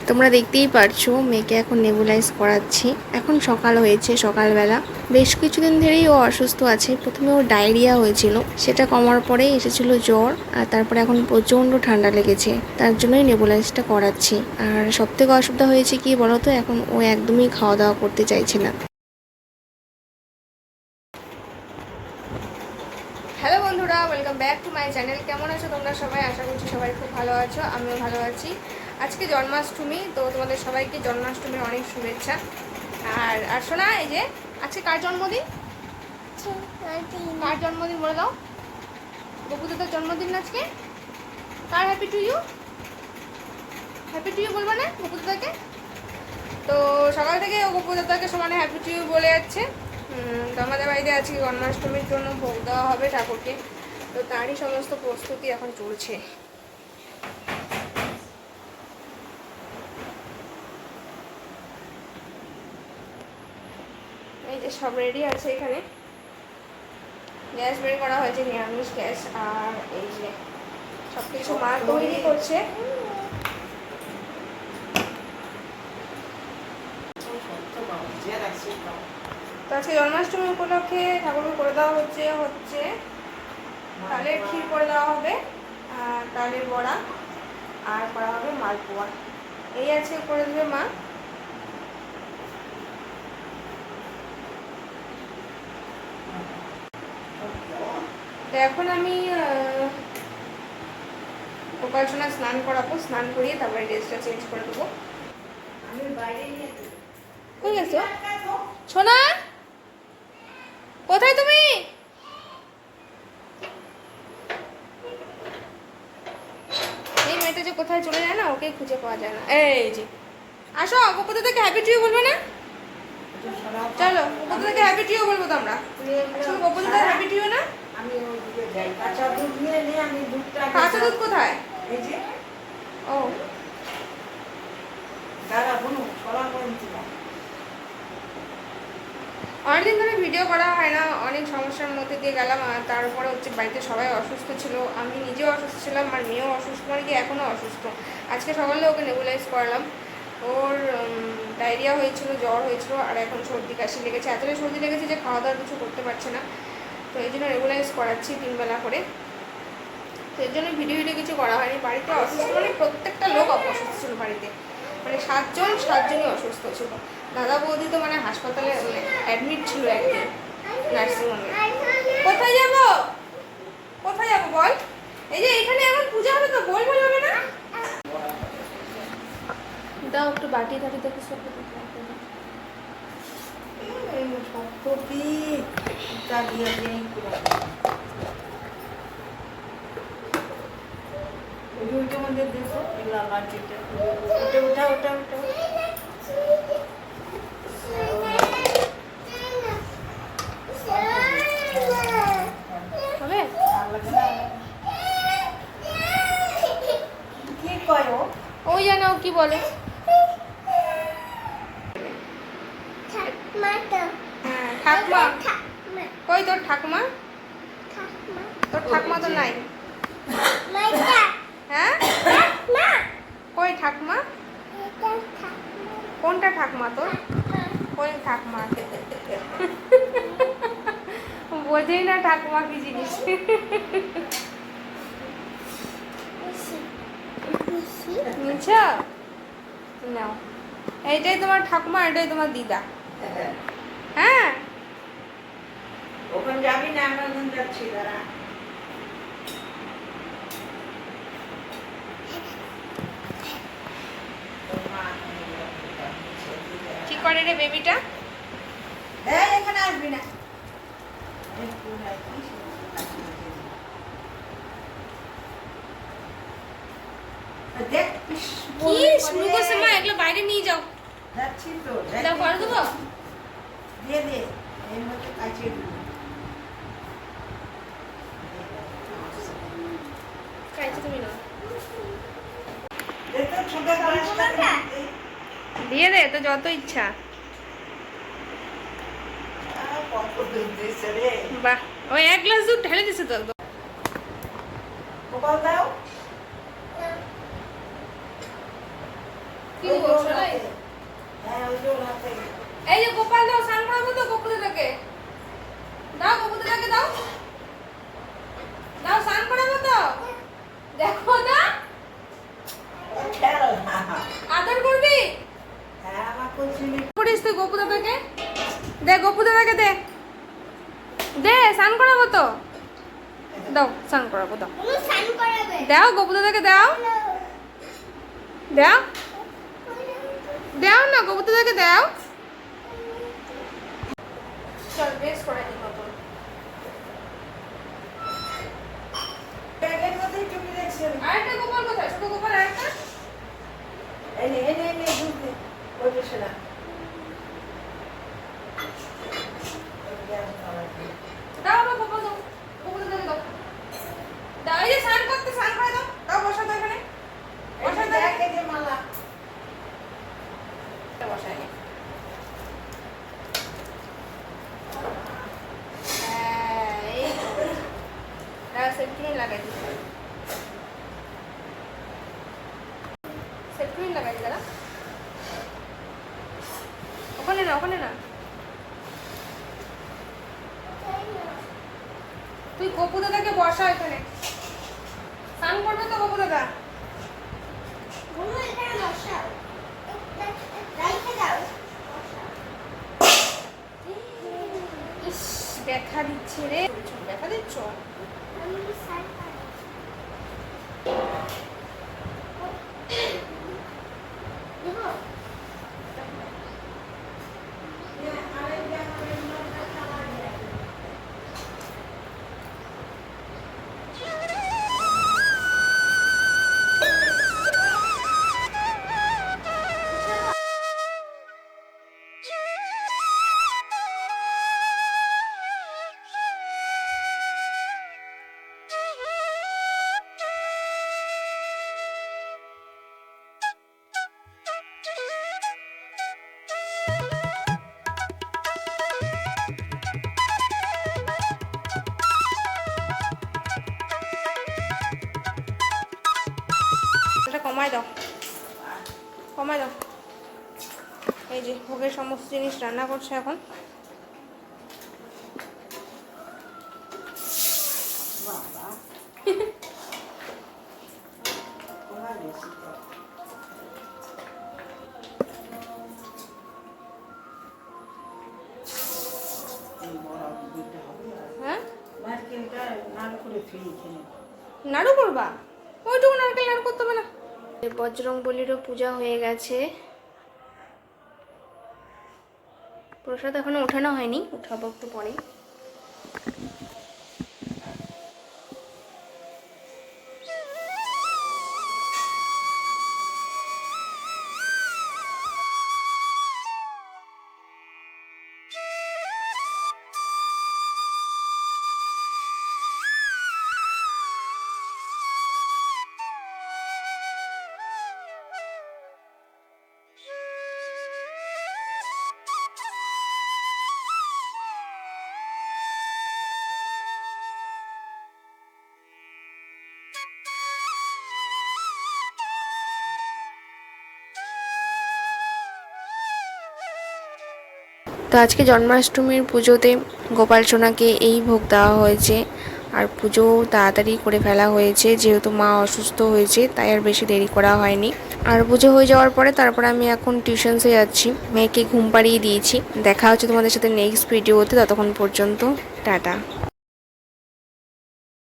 তোমরা দেখতেই পারছো মেয়েকে এখন নেবুলাইজ করাচ্ছি। এখন সকাল হয়েছে, সকালবেলা। বেশ কিছুদিন ধরেই ও অসুস্থ আছে। প্রথমে ওর ডায়রিয়া হয়েছিল, সেটা কমার পরেই এসেছিল জ্বর, আর তারপরে এখন প্রচণ্ড ঠান্ডা লেগেছে। তার জন্যই নেবুলাইজটা করাচ্ছি। আর সব থেকে অসুবিধা হয়েছে কি বলতো, এখন ও একদমই খাওয়া দাওয়া করতে চাইছে না। হ্যালো বন্ধুরা, welcome back to my channel. কেমন আছো তোমরা সবাই? আশা করছি সবাই খুব ভালো আছো, আমিও ভালো আছি। আজকে জন্মাষ্টমী, তো তোমাদের সবাইকে জন্মাষ্টমীর অনেক শুভেচ্ছা। আর শোনা, এই যে আজকে কার জন্মদিন? কার জন্মদিন বলে দাও। গপুদাদার জন্মদিন আজকে। কার happy to you? Happy to you বলবে না গপুদাদাকে? তো সকাল থেকে ও গপুদাদাকে সমানে হ্যাপি টু ইউ বলে যাচ্ছে। তো আমাদের বাড়িতে আজকে জন্মাষ্টমীর জন্য ভোগ দেওয়া হবে ঠাকুরকে, তো তারই সমস্ত প্রস্তুতি এখন চলছে। এই যে সব রেডি আছে, এখানে গ্যাস বের করা হয়েছে, নিরামিষ গ্যাস। আর এই যে সব কিছু মা তৈরি করছে। তো আজকে জন্মাষ্টমী উপলক্ষে ঠাকুরকে করে দেওয়া হচ্ছে তালের ক্ষীর করে দেওয়া হবে, আর তালের বড়া, আর করা হবে মালপোয়া। এই আজকে করে দেবে মা। তো এখন আমি গোপাল সোনা স্নান করাবো, স্নান করিয়ে তারপরে ড্রেসটা চেঞ্জ করে দেবো। কই গেছো সোনা? কোথায় তুমি? এই মেয়েটা যে কোথায় চলে যায় না, ওকে খুঁজে পাওয়া যায় না। এই যে আসো, গোপদা থেকে হ্যাপি টু ইউ বলবে না? চলো গোপদা থেকে হ্যাপি টু ইউ বলবো তো আমরা। গোপদা থেকে হ্যাপি টু ইউ না? কাঁচা দুধ কোথায়? ও অনেকদিন ধরে ভিডিও করা হয় না, অনেক সমস্যার মধ্যে দিয়ে গেলাম। আর তারপরে হচ্ছে বাড়িতে সবাই অসুস্থ ছিল, আমি নিজেও অসুস্থ ছিলাম, আর মেয়েও অসুস্থ, মানে কি এখনও অসুস্থ। আজকে সকালে ওকে নেবুলাইজ করালাম। ওর ডায়রিয়া হয়েছিল, জ্বর হয়েছিল, আর এখন সর্দি কাশি লেগেছে। এতটাই সর্দি লেগেছে যে খাওয়া দাওয়ার কিছু করতে পারছে না। তো এই জন্য নেবুলাইজ করাচ্ছি 3 বেলা করে। তো এর জন্য ভিডিও কিছু করা হয়নি। বাড়িতে অসুস্থ মানে প্রত্যেকটা লোক অসুস্থ ছিল বাড়িতে, মানে 7জনই অসুস্থ ছিল। দাদা বৌদি তো মানে হাসপাতালে অ্যাডমিট ছিল একদিন, নার্সিংহোমে। কোথায় যাব? কোথায় যাব বল? এই যে এখানে এখন পূজা হবে, তো বলবো যাবে না? দাও একটু বাটি টাটি দেখে সব ওই জানো কি বলে। ঠাকমা কই? তোর ঠাকমা? তোর ঠাকমা তো নাই। হ্যাঁ কই ঠাকমা? কোনটা ঠাকমা তোর? কই ঠাকমা? বোঝেই না ঠাকুমা কি জিনিস। নিচ্ছ নাও, এইটাই তোমার ঠাকুমা, এটাই তোমার দিদা। হ্যাঁ ওখানে যাবি না? আমরা ওখানে যাচ্ছি, দাঁড়া। কি করে রে বেবিটা? এখানে আসবি না। কি শুরু করছে মা? এগুলো বাইরে নিয়ে যাও। যাচ্ছি তো, দাও করে দেবো। দিয়ে দে এর মধ্যে কাচিয়ে দিবি। তুমি নাও, ছোট দিয়ে দে তো যত ইচ্ছা। বাহ, ওই 1 গ্লাস দুধ ঢেলে দিছে তো একদম। গোপাল দাও। কি ওই যে বলছো ওর না? হাতে। হ্যাঁ, ওই যে ওর হাতে। এই যে গোপাল দাও, স্নান করাবো তো গোপুদাকে। দাও গোপুদাকে দাও। দাও স্নান করাবো তো। দেখো না, খেল। আদর করবি? হ্যাঁ, আমার কুচুলি। করিস তুই গোপুদাকে? দে গোপুদাকে দে। দে স্নান করাবো তো। দাও স্নান করাবো দাও। দাও গোপুদাকে দাও। দাও দাও না গোপুদাকে দাও। চল বেশ করে দিই নতুন। ব্যাগের মধ্যেই টুপি দেখছি আমি। আরেকটা গোপাল কোথায়? ছোট গোপাল আরেকটা? এনে দুধ দে। ওই পাশে রাখ। দাও আমার গোপাল দাও। গোপুদাকে দাও। দাও এই যে স্নান করতে, স্নান করে দাও। দাও বসা দাও এখানে। বসা দাও। দেখে যে মালা। বসাই নে। হ্যাঁ, এই তো। দাঁড়া, সেফটিপিন লাগাই দিচ্ছি। সেফটিপিন লাগাই দিই দাঁড়া। ওখানে না, ওখানে না। তুই গপু দাদাকে বসা এখানে। স্নান করবে তো গপু দাদা? ইস, ব্যথা দিচ্ছে রে। ব্যথা দিচ্ছ? এটা কমায় দাও, কমায় দাও। এই যে ভোগের সমস্ত জিনিস রান্না করছে এখন। বাবা। কমা গেছে তো। এই বড় দুধটা হবে আর হ্যাঁ, নারকেলটা নাড়ু করে ফেলি খেলে। নাড়ু করবা? ওইটুকু নারকেল নাড়ু করতে হবে না। বজরং বলিরও পূজা হয়ে গেছে। প্রসাদ এখনো ওঠানো হয়নি, উঠাবো একটু পরে। তো আজকে জন্মাষ্টমীর পুজোতে গোপাল সোনাকে এই ভোগ দেওয়া হয়েছে। আর পুজো তাড়াতাড়ি করে ফেলা হয়েছে, যেহেতু মা অসুস্থ হয়েছে তাই আর বেশি দেরি করা হয়নি। আর পুজো হয়ে যাওয়ার পরে তারপরে আমি এখন টিউশনসে যাচ্ছি, মেয়েকে ঘুম পাড়িয়ে দিয়েছি। দেখা হচ্ছে তোমাদের সাথে নেক্সট ভিডিওতে, ততক্ষণ পর্যন্ত টাটা।